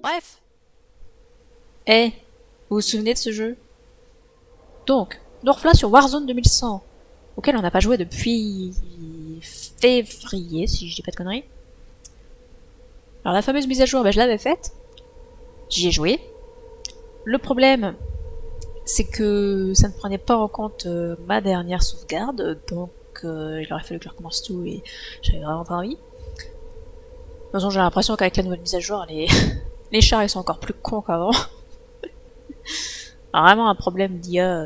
Bref. Eh, vous vous souvenez de ce jeu? Donc, nous revoilà sur Warzone 2100, auquel on n'a pas joué depuis février, si je dis pas de conneries. Alors la fameuse mise à jour, je l'avais faite. J'y ai joué. Le problème, c'est que ça ne prenait pas en compte ma dernière sauvegarde, donc il aurait fallu que je recommence tout et j'avais vraiment pas envie. De toute façon, j'ai l'impression qu'avec la nouvelle mise à jour, les chars ils sont encore plus cons qu'avant. Vraiment un problème d'IA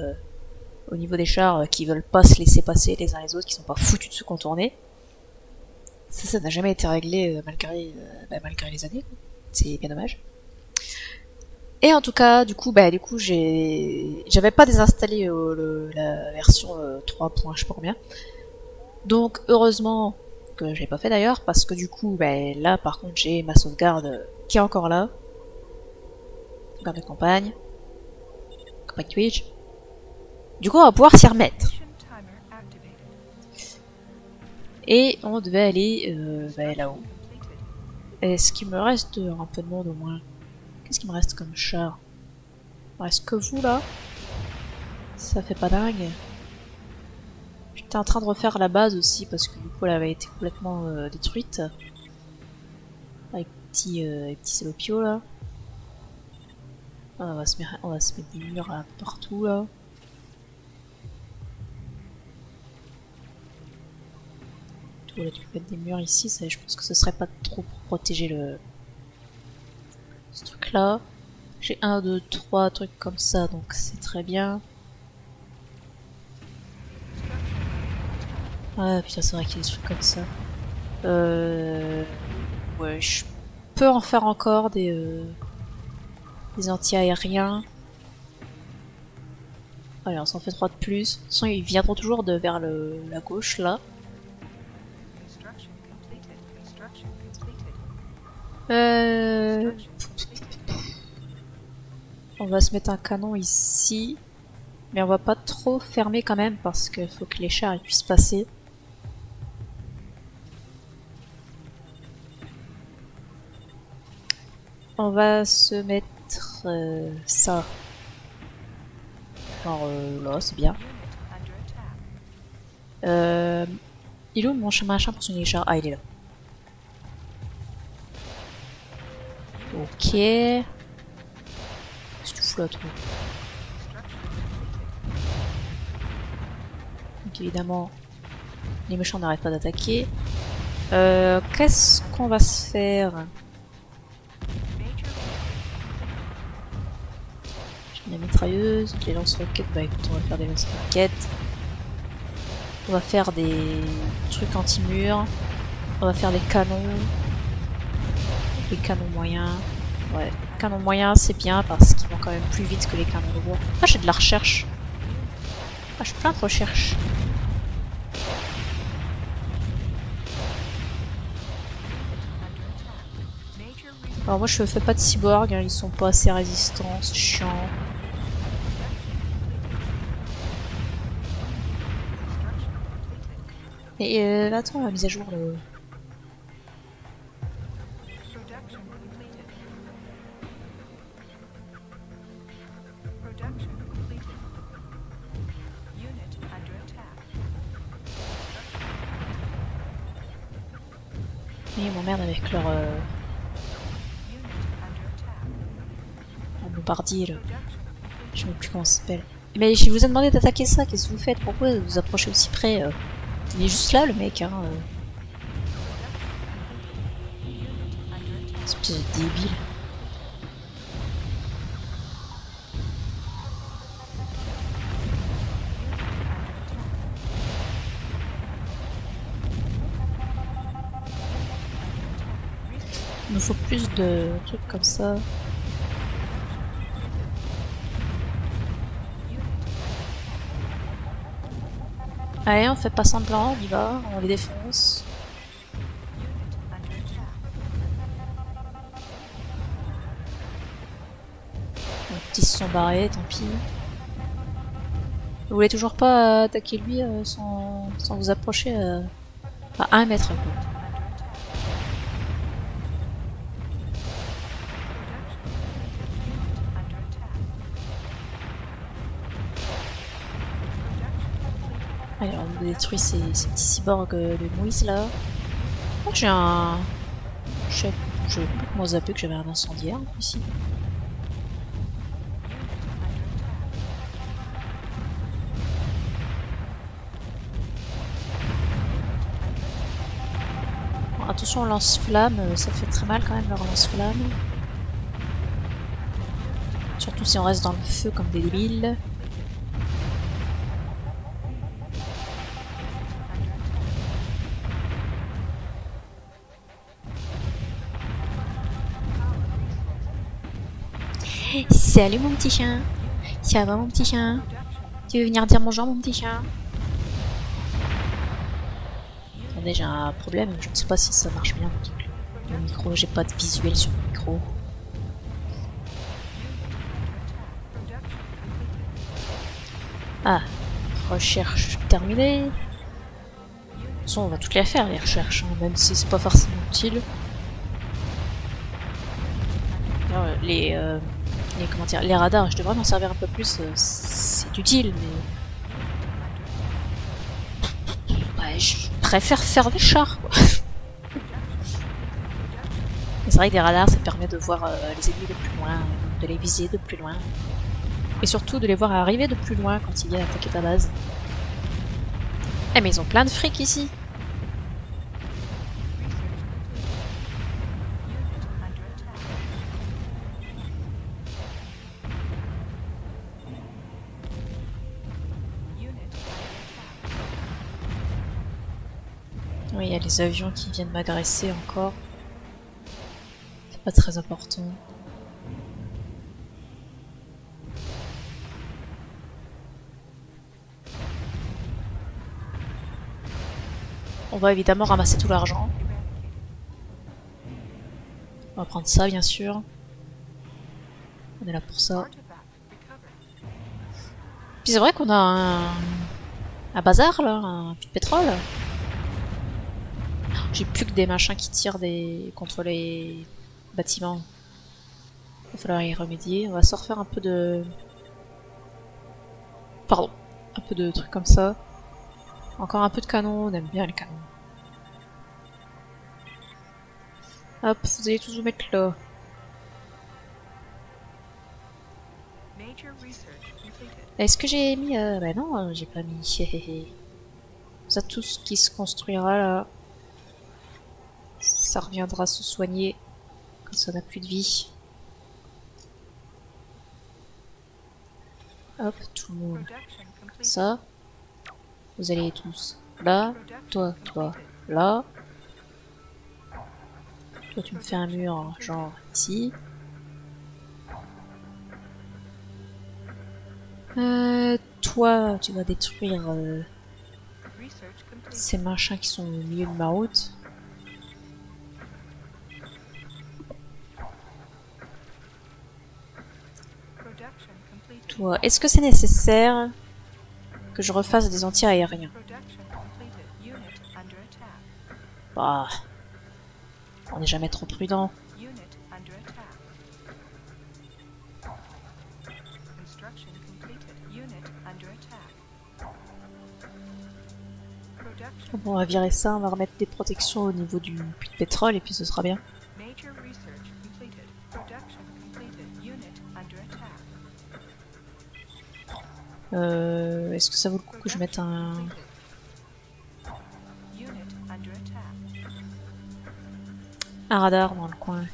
au niveau des chars qui veulent pas se laisser passer les uns les autres, qui sont pas foutus de se contourner. Ça n'a jamais été réglé malgré les années. C'est bien dommage. Et en tout cas, du coup, j'avais pas désinstallé la version 3. Je sais pas combien. Donc heureusement que je l'ai pas fait d'ailleurs, parce que du coup, là par contre j'ai ma sauvegarde qui est encore là. Sauvegarde de campagne Twitch. Du coup, on va pouvoir s'y remettre. Et on devait aller là-haut. Est-ce qu'il me reste un peu de monde au moins? Qu'est-ce qu'il me reste comme char? Il me reste que vous là? Ça fait pas dingue. J'étais en train de refaire la base aussi parce que du coup elle avait été complètement détruite. Avec petit salopio là. On va se mettre des murs là, partout là. Tout là, tu peux mettre des murs ici, ça, je pense que ce serait pas trop pour protéger ce truc là. J'ai 1, 2, 3 trucs comme ça, donc c'est très bien. Ah putain, c'est vrai qu'il y a des trucs comme ça. Ouais, je peux en faire encore des anti-aériens. Allez, on s'en fait 3 de plus. De toute façon, ils viendront toujours vers la gauche, là. On va se mettre un canon ici. Mais on va pas trop fermer quand même, parce qu'il faut que les chars ils puissent passer. On va se mettre ça. Alors là, c'est bien. Il est où mon machin pour soigner les chars? Ah, il est là. Ok. Qu'est-ce que tu fous là, toi? Donc évidemment, les méchants n'arrêtent pas d'attaquer. Qu'est-ce qu'on va se faire? J'ai la mitrailleuse, les lance-roquettes. Bah écoute, on va faire des lance-roquettes. On va faire des trucs anti-murs. On va faire des canons. Les canons moyens. Ouais, les canons moyens c'est bien parce qu'ils vont quand même plus vite que les canons de bois. Ah, j'ai de la recherche. Ah, je fais plein de recherches. Alors moi je fais pas de cyborg, hein, ils sont pas assez résistants, c'est chiant. Et attends, la mise à jour là. Ils m'emmerdent avec leur bombardier là. Je sais même plus comment ça s'appelle. Mais je vous ai demandé d'attaquer ça, qu'est-ce que vous faites? Pourquoi vous vous approchez aussi près? Il est juste là le mec, hein. Espèce de débile. Il nous faut plus de trucs comme ça. Allez, on fait pas semblant, on y va, on les défonce. Les petits se sont barrés, tant pis. Vous voulez toujours pas attaquer lui sans vous approcher à 1 mètre quoi. Allez, on détruit ces petits cyborgs de Moïse là. Oh, j'ai un... Je complètement zappé que j'avais un incendiaire ici. Bon, attention au lance-flamme, ça fait très mal quand même leur lance-flamme. Surtout si on reste dans le feu comme des débiles. Salut mon petit chien. Ça va mon petit chien? Tu veux venir dire bonjour mon petit chien? Attendez, j'ai un problème, je ne sais pas si ça marche bien le micro, j'ai pas de visuel sur le micro. Ah, recherche terminée. De toute façon, on va toutes les faire les recherches, hein, même si c'est pas forcément utile. Alors, comment dire, les radars, je devrais m'en servir un peu plus, c'est utile, mais... Ouais, je préfère faire des chars, quoi. C'est vrai que des radars, ça permet de voir les ennemis de plus loin, de les viser de plus loin. Et surtout de les voir arriver de plus loin quand ils viennent attaquer ta base. Eh mais ils ont plein de fric ici. Oui, il y a les avions qui viennent m'agresser encore. C'est pas très important. On va évidemment ramasser tout l'argent. On va prendre ça, bien sûr. On est là pour ça. Puis c'est vrai qu'on a un bazar, là, un puits de pétrole. J'ai plus que des machins qui tirent contre les bâtiments. Il va falloir y remédier. On va se refaire un peu de... Pardon. Un peu de trucs comme ça. Encore un peu de canon, on aime bien les canons. Hop, vous allez tous vous mettre là. Est-ce que j'ai mis... Bah non, j'ai pas mis. Ça, tout ce qui se construira là, ça reviendra se soigner quand ça n'a plus de vie. Hop, tout le monde. Ça. Vous allez tous là. Toi, là. Toi, tu me fais un mur, genre ici. Toi, tu vas détruire ces machins qui sont au milieu de ma route. Toi, est-ce que c'est nécessaire que je refasse des anti-aériens? Bah, on n'est jamais trop prudent. Bon, on va virer ça, on va remettre des protections au niveau du puits de pétrole et puis ce sera bien. Est-ce que ça vaut le coup que je mette un radar dans le coin?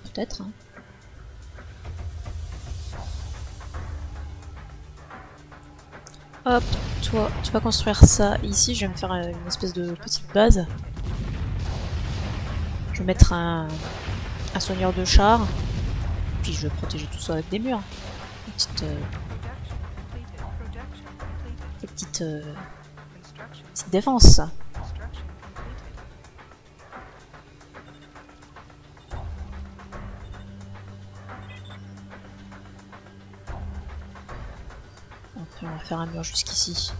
Peut-être, hein. Hop, toi, tu vas construire ça ici. Je vais me faire une espèce de petite base. Je vais mettre un soigneur de char. Puis je vais protéger tout ça avec des murs. Des petites défenses. On va faire un mur jusqu'ici.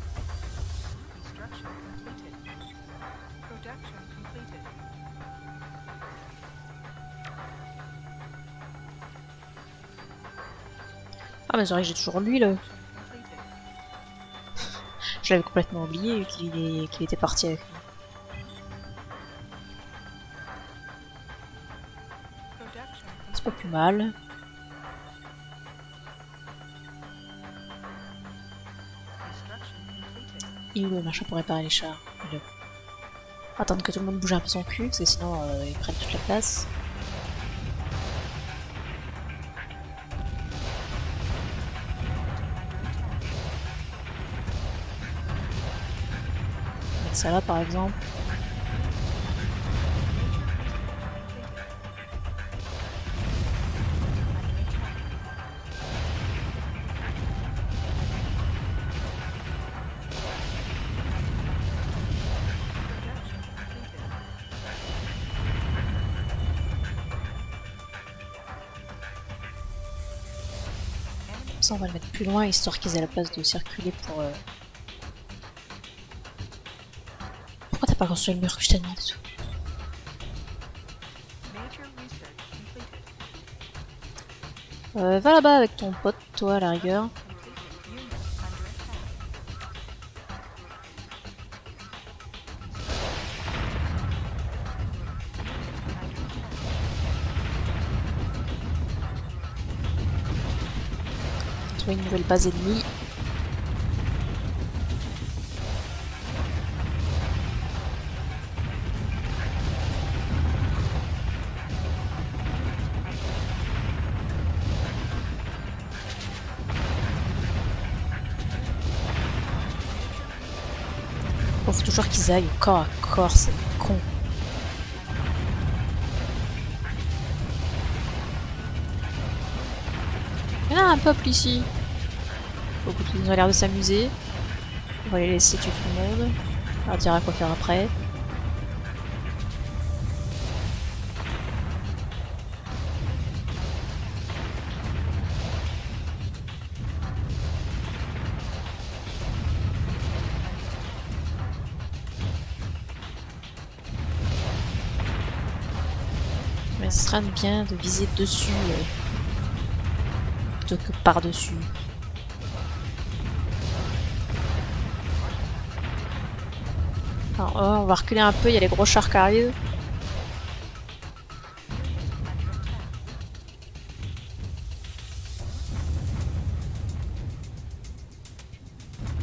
Ah mais c'est vrai que j'ai toujours lui là. Je l'avais complètement oublié qu'il était parti avec lui. C'est pas plus mal. Il est où le machin pour réparer les chars? Attendre que tout le monde bouge un peu son cul, parce que sinon ils prennent toute la place. Mettre ça là par exemple. Ça on va le mettre plus loin histoire qu'ils aient la place de circuler pour... Pourquoi t'as pas construit le mur que je t'ai demandé tout? Va là-bas avec ton pote, toi à la rigueur. Trouver une nouvelle base ennemie. Bon, faut toujours qu'ils aillent au corps à corps, c'est con. Il y en a un peuple ici. Beaucoup ils ont l'air de s'amuser. On va les laisser tuer tout le monde. On leur dira quoi faire après. Mais ce serait bien de viser dessus plutôt que par-dessus. Alors, on va reculer un peu, il y a les gros chars qui arrivent.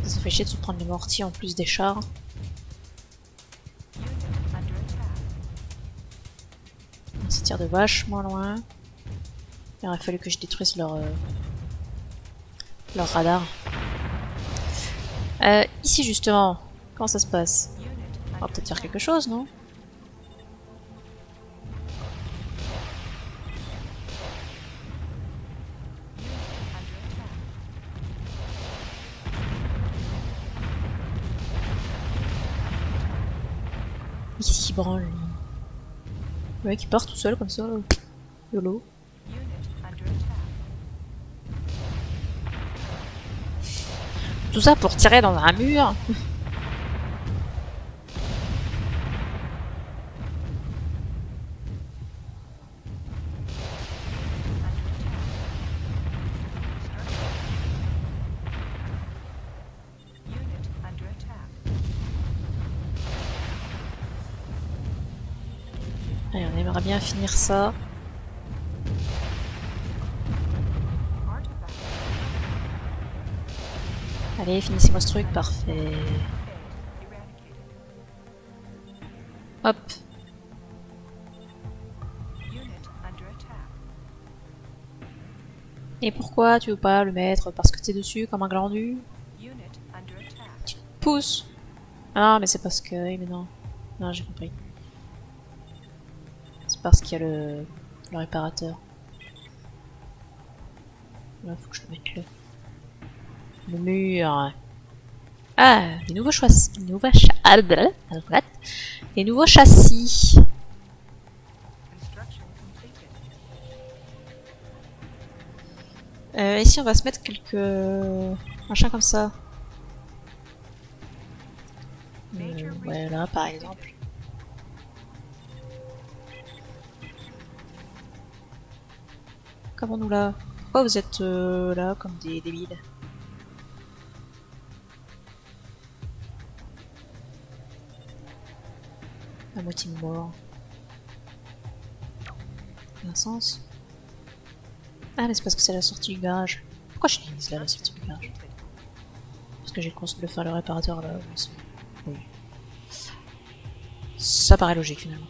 Ça fait chier de se prendre les mortiers en plus des chars. Ça tire de vachement loin. Il aurait fallu que je détruise leur radar. Ici justement, comment ça se passe? On va peut-être faire quelque chose, non? Qu'est-ce qu'il branle, lui? Le mec il part tout seul comme ça, YOLO. Tout ça pour tirer dans un mur. Allez, on aimerait bien finir ça. Allez, finissez-moi ce truc, parfait. Hop. Et pourquoi tu veux pas le mettre? Parce que t'es dessus comme un glandu? Tu te pousses. Ah, mais c'est parce que... Mais non. Non, j'ai compris. C'est parce qu'il y a le réparateur. Là, faut que je le mette là. Le mur. Ah, des nouveaux châssis. Des nouveaux châssis. Ici, on va se mettre quelques machins comme ça. Ouais, là, par exemple. Comment nous là? Pourquoi vous êtes là comme des débiles? À moitié mort. Ça a un sens. Ah mais c'est parce que c'est la sortie du garage. Pourquoi je l'ai mise là, la sortie du garage? Parce que j'ai le faire le réparateur là aussi. Oui. Ça paraît logique finalement.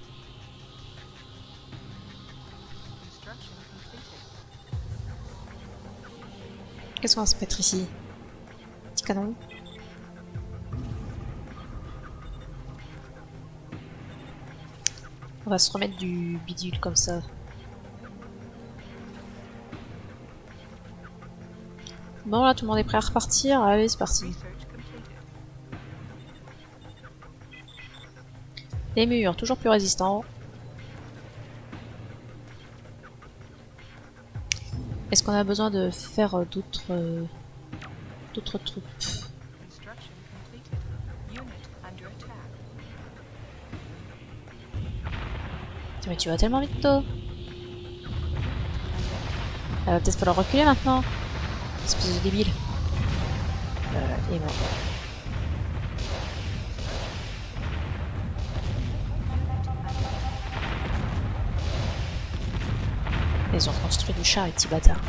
Qu'est-ce qu'on va se mettre ici? Petit canon. On va se remettre du bidule comme ça. Bon là tout le monde est prêt à repartir, allez c'est parti. Les murs, toujours plus résistants. Est-ce qu'on a besoin de faire d'autres troupes? Mais tu vas tellement vite toi. Il va peut-être falloir reculer maintenant. Espèce de débile. Et mort. Ils ont construit du char, les petits bâtards.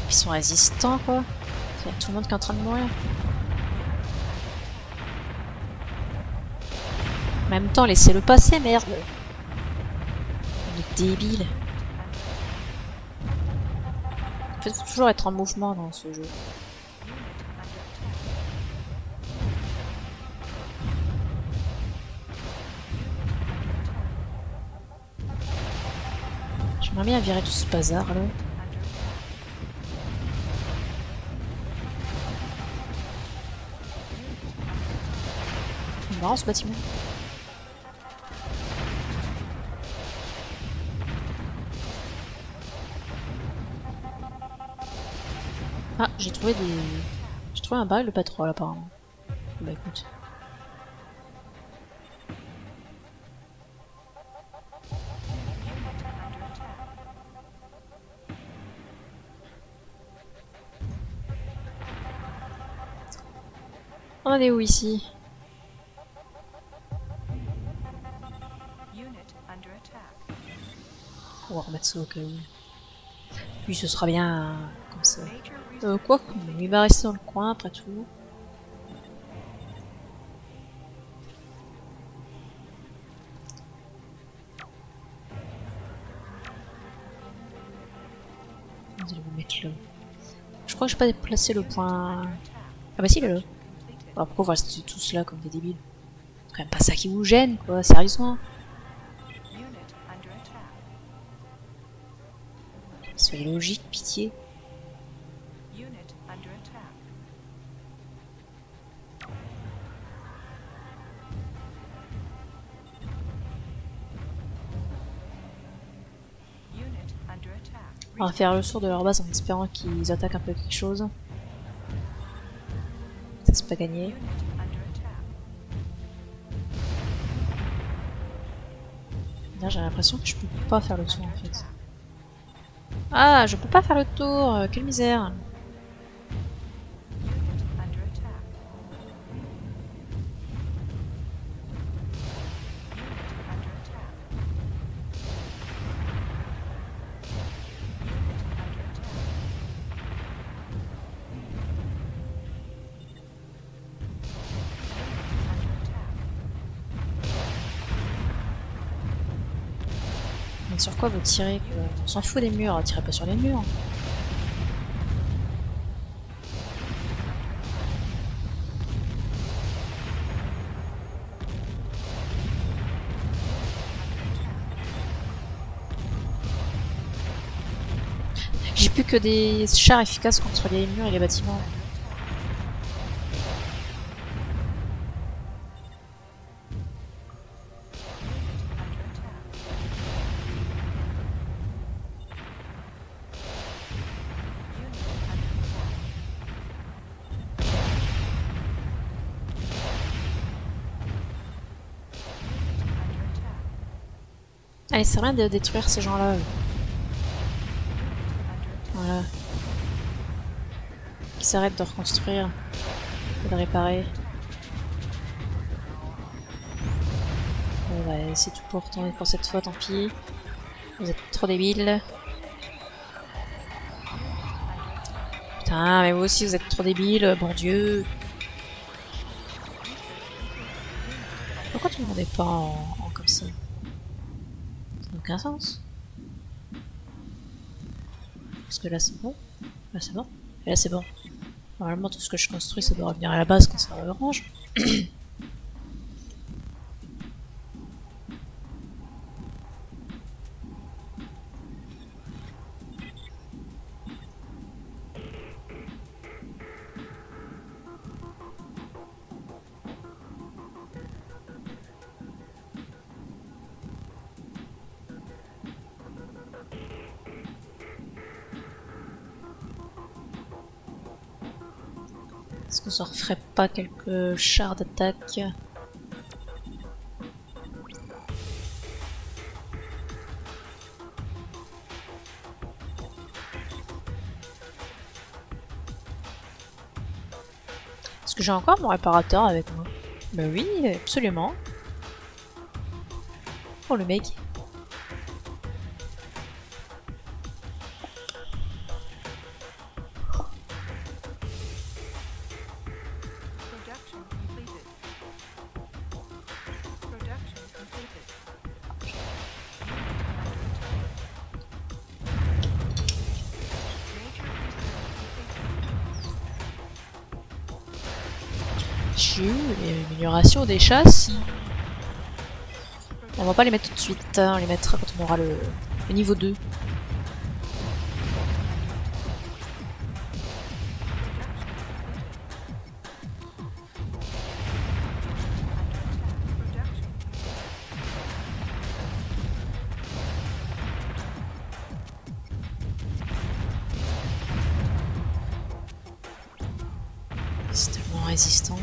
Ils sont résistants quoi. Il y a tout le monde qui est en train de mourir. En même temps, laissez-le passer, merde. Il est débile. En fait, faut toujours être en mouvement dans ce jeu. J'aimerais bien virer tout ce bazar là. C'est marrant ce bâtiment. Ah, j'ai trouvé un baril de pétrole apparemment. Bah écoute. On en est où ici? On va remettre ça au cas où. Puis ce sera bien comme ça. Quoi? Il va rester dans le coin après tout. Vous allez vous mettre là. Je crois que je n'ai pas déplacé le point. Ah bah si, il est là. Alors pourquoi vous restez tous là comme des débiles? C'est quand même pas ça qui vous gêne, quoi, sérieusement. Soyez logique, pitié. On va faire le tour de leur base en espérant qu'ils attaquent un peu quelque chose. Ça c'est pas gagné. Là j'ai l'impression que je peux pas faire le tour en fait. Ah, je peux pas faire le tour, quelle misère. Mais sur quoi vous tirez quoi? On s'en fout des murs, tirez pas sur les murs. J'ai plus que des chars efficaces contre les murs et les bâtiments. Allez, c'est rien de détruire ces gens-là. Voilà. Qui s'arrête de reconstruire et de réparer. Bon bah c'est tout pour cette fois, tant pis. Vous êtes trop débiles. Putain, mais vous aussi vous êtes trop débiles, bon Dieu. Pourquoi tu ne demandais pas en comme ça? Ça n'a aucun sens. Parce que là c'est bon. Là c'est bon. Et là c'est bon. Normalement tout ce que je construis ça doit revenir à la base quand ça range. Est-ce qu'on s'en referait pas quelques chars d'attaque? Est-ce que j'ai encore mon réparateur avec moi? Bah oui, absolument. Oh le mec. J'ai eu l'amélioration des châssis. On va pas les mettre tout de suite, hein. On les mettra quand on aura le niveau 2. C'est tellement résistant.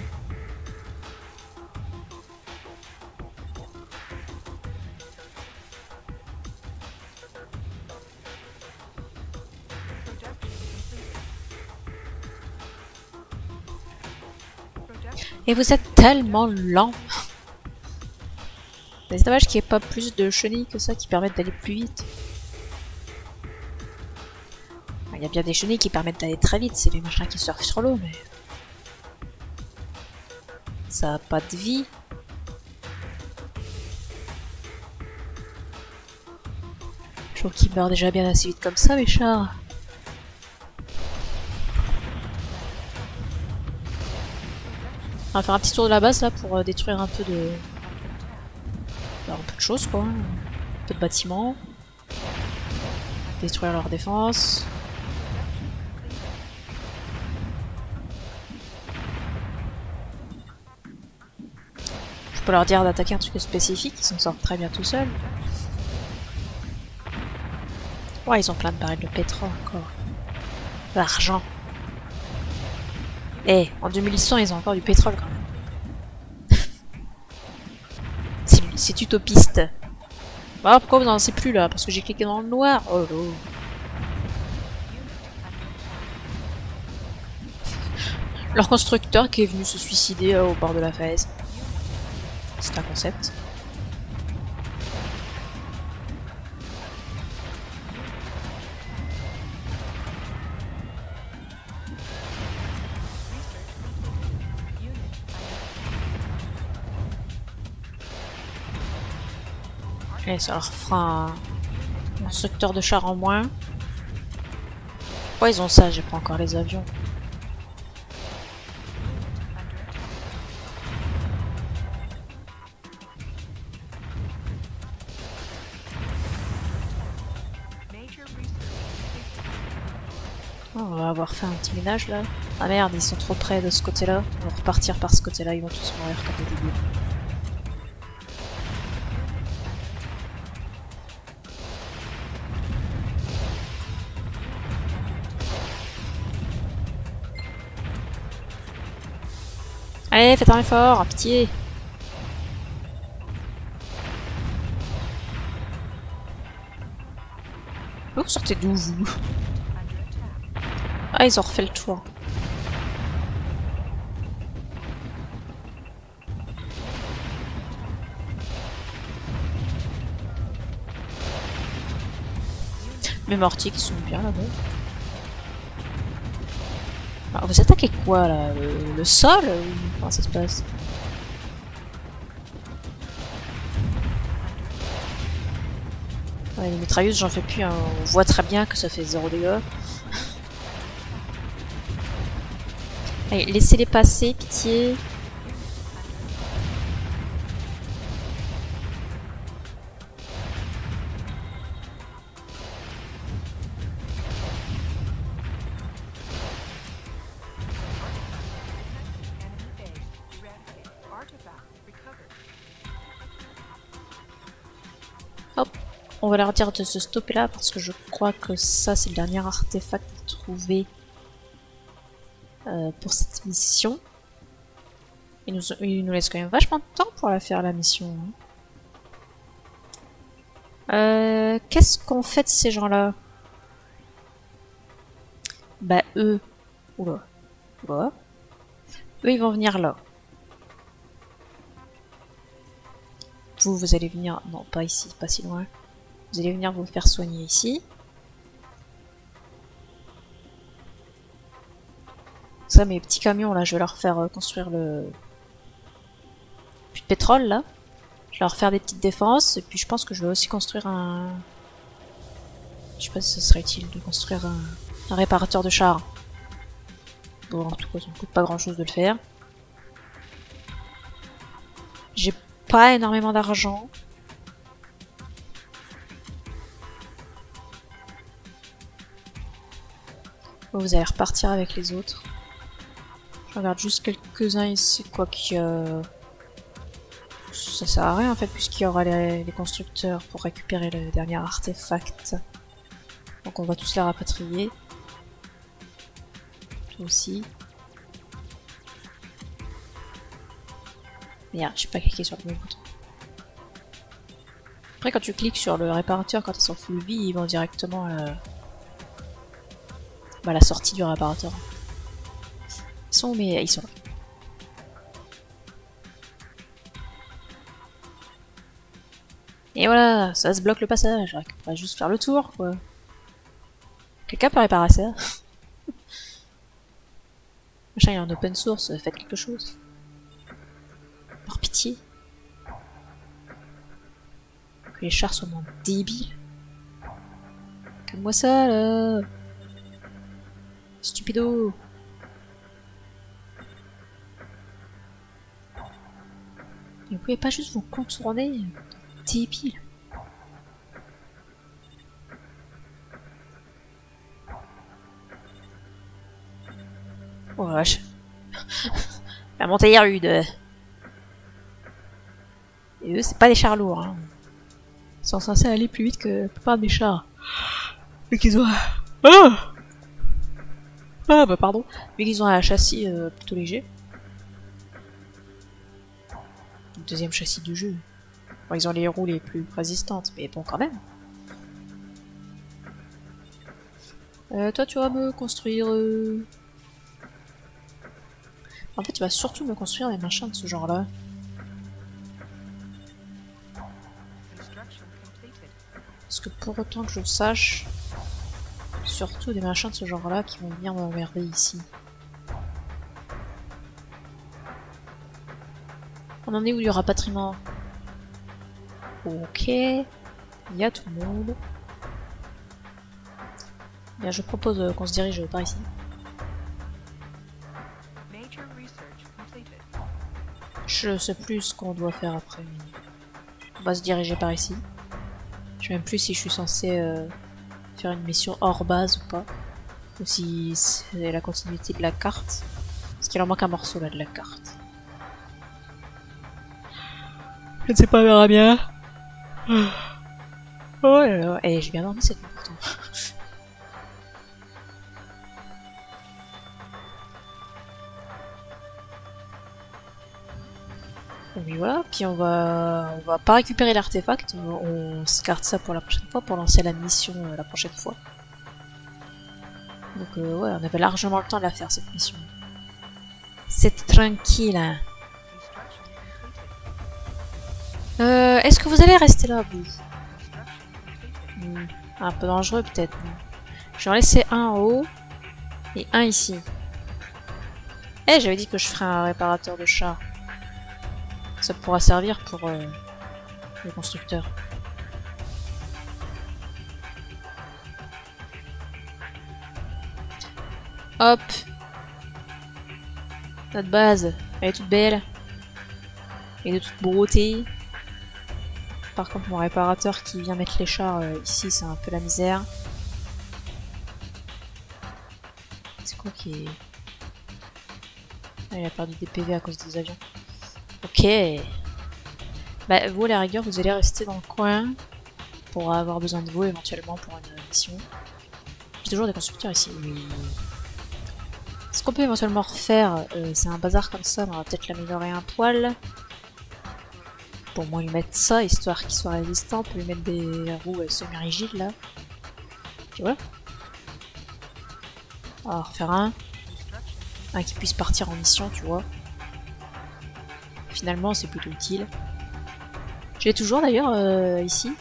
Et vous êtes tellement lent. C'est dommage qu'il n'y ait pas plus de chenilles que ça qui permettent d'aller plus vite. Il y a bien des chenilles qui permettent d'aller très vite, c'est les machins qui surfent sur l'eau, mais... ça a pas de vie. Je trouve qu'ils meurent déjà bien assez vite comme ça, mes chars. On va faire un petit tour de la base là pour détruire un peu de... un peu de choses quoi. Un peu de bâtiments. Détruire leur défense. Je peux leur dire d'attaquer un truc spécifique, ils s'en sortent très bien tout seuls. Ouais, ils ont plein de barils de pétrole encore. L'argent. Eh, en 2100, ils ont encore du pétrole quand même. C'est utopiste. Bah, pourquoi vous n'en savez plus là? Parce que j'ai cliqué dans le noir. Oh là. Leur constructeur qui est venu se suicider au bord de la falaise. C'est un concept. Et ça leur fera un constructeur de chars en moins. Pourquoi ils ont ça? J'ai pas encore les avions. Oh, on va avoir fait un petit ménage là. Ah merde, ils sont trop près de ce côté-là. On va repartir par ce côté-là, ils vont tous mourir comme des débiles. Allez, faites un effort, pitié. Vous sortez d'où, vous? Ah, ils ont refait le tour. Mes mortiers qui sont bien là-bas. Alors, vous attaquez quoi là? Le sol ou comment ça se passe? Ouais, les mitrailleuses, j'en fais plus. Hein. On voit très bien que ça fait 0 dégâts. Allez, laissez-les passer, pitié. Hop, on va leur dire de se stopper là parce que je crois que ça c'est le dernier artefact trouvé pour cette mission. Il nous laisse quand même vachement de temps pour la faire la mission. Qu'est-ce qu'on fait de ces gens-là? Bah eux... Oula. Oula. Eux ils vont venir là. Vous allez venir... Non, pas ici, pas si loin. Vous allez venir vous faire soigner ici. Ça, mes petits camions, là, je vais leur faire construire le... Plus de pétrole, là. Je vais leur faire des petites défenses. Et puis, je pense que je vais aussi construire un... Je sais pas si ce serait utile de construire un réparateur de chars. Bon, en tout cas, ça ne coûte pas grand-chose de le faire. J'ai pas énormément d'argent. Vous allez repartir avec les autres. Je regarde juste quelques-uns ici, quoi qui... Ça sert à rien en fait, puisqu'il y aura les constructeurs pour récupérer le dernier artefact. Donc on va tous les rapatrier. Toi aussi. Merde, j'ai pas cliqué sur le bon bouton. Après quand tu cliques sur le réparateur, quand ils sont full vie, ils vont directement à la sortie du réparateur. Ils sont où? Mais ils sont là. Et voilà, ça se bloque le passage. On va juste faire le tour, quoi. Quelqu'un peut réparer ça? Machin, il est en open source, faites quelque chose. Par pitié. Que les chars soient moins débiles. Calme-moi ça, là. Stupido. Vous pouvez pas juste vous contourner? Débile. Oh vache. La montée est rude. Et eux, c'est pas des chars lourds. Hein. Ils sont censés aller plus vite que la plupart des chars. Mais qu'ils ont... Ah, ah bah pardon. Mais qu'ils ont un châssis plutôt léger. Le deuxième châssis du jeu. Bon, ils ont les roues les plus résistantes, mais bon quand même. Toi tu vas me construire... En fait tu vas surtout me construire des machins de ce genre là. Parce que pour autant que je sache, surtout des machins de ce genre là qui vont venir m'emmerder ici. On en est où du rapatriement? Ok, il y a tout le monde. Bien, je propose qu'on se dirige par ici. Je sais plus ce qu'on doit faire après. On va se diriger par ici. Je sais même plus si je suis censé faire une mission hors base ou pas. Ou si c'est la continuité de la carte. Parce qu'il en manque un morceau là de la carte. Je ne sais pas, on verra bien. Oh là là, et j'ai bien dormi cette nuit pourtant. Oui voilà, puis on va pas récupérer l'artefact, on se garde ça pour la prochaine fois, pour lancer la mission la prochaine fois. Donc ouais, on avait largement le temps de la faire cette mission. C'est tranquille. Hein. Est-ce que vous allez rester là, vous? Un peu dangereux peut-être. Je vais en laisser un en haut et un ici. Eh, j'avais dit que je ferais un réparateur de chars. Ça pourra servir pour les constructeurs. Hop. Notre base, elle est toute belle. Et de toute beauté. Par contre, mon réparateur qui vient mettre les chars ici, c'est un peu la misère. C'est quoi qui est... Ah, il a perdu des PV à cause des avions. Ok. Bah, vous, à la rigueur, vous allez rester dans le coin pour avoir besoin de vous éventuellement pour une mission. J'ai toujours des constructeurs ici. Oui. Ce qu'on peut éventuellement refaire, c'est un bazar comme ça, on va peut-être l'améliorer un poil. Pour moi lui mettre ça, histoire qu'il soit résistant, on peut lui mettre des roues semi-rigides là. Puis voilà. On va en refaire un. Un qui puisse partir en mission, tu vois. Finalement, c'est plutôt utile. Je l'ai toujours d'ailleurs ici.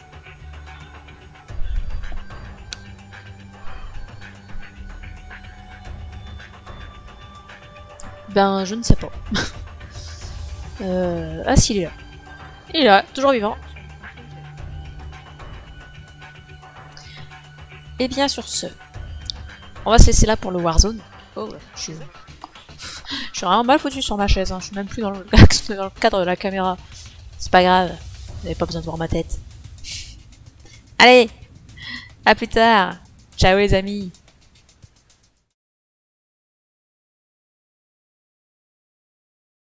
Ben, je ne sais pas. Ah si, il est là. Il est là, toujours vivant. Et bien sur ce, on va se laisser là pour le Warzone. Oh, je suis vraiment mal foutu sur ma chaise, hein. Je suis même plus dans le cadre de la caméra. C'est pas grave, vous n'avez pas besoin de voir ma tête. Allez, à plus tard. Ciao les amis.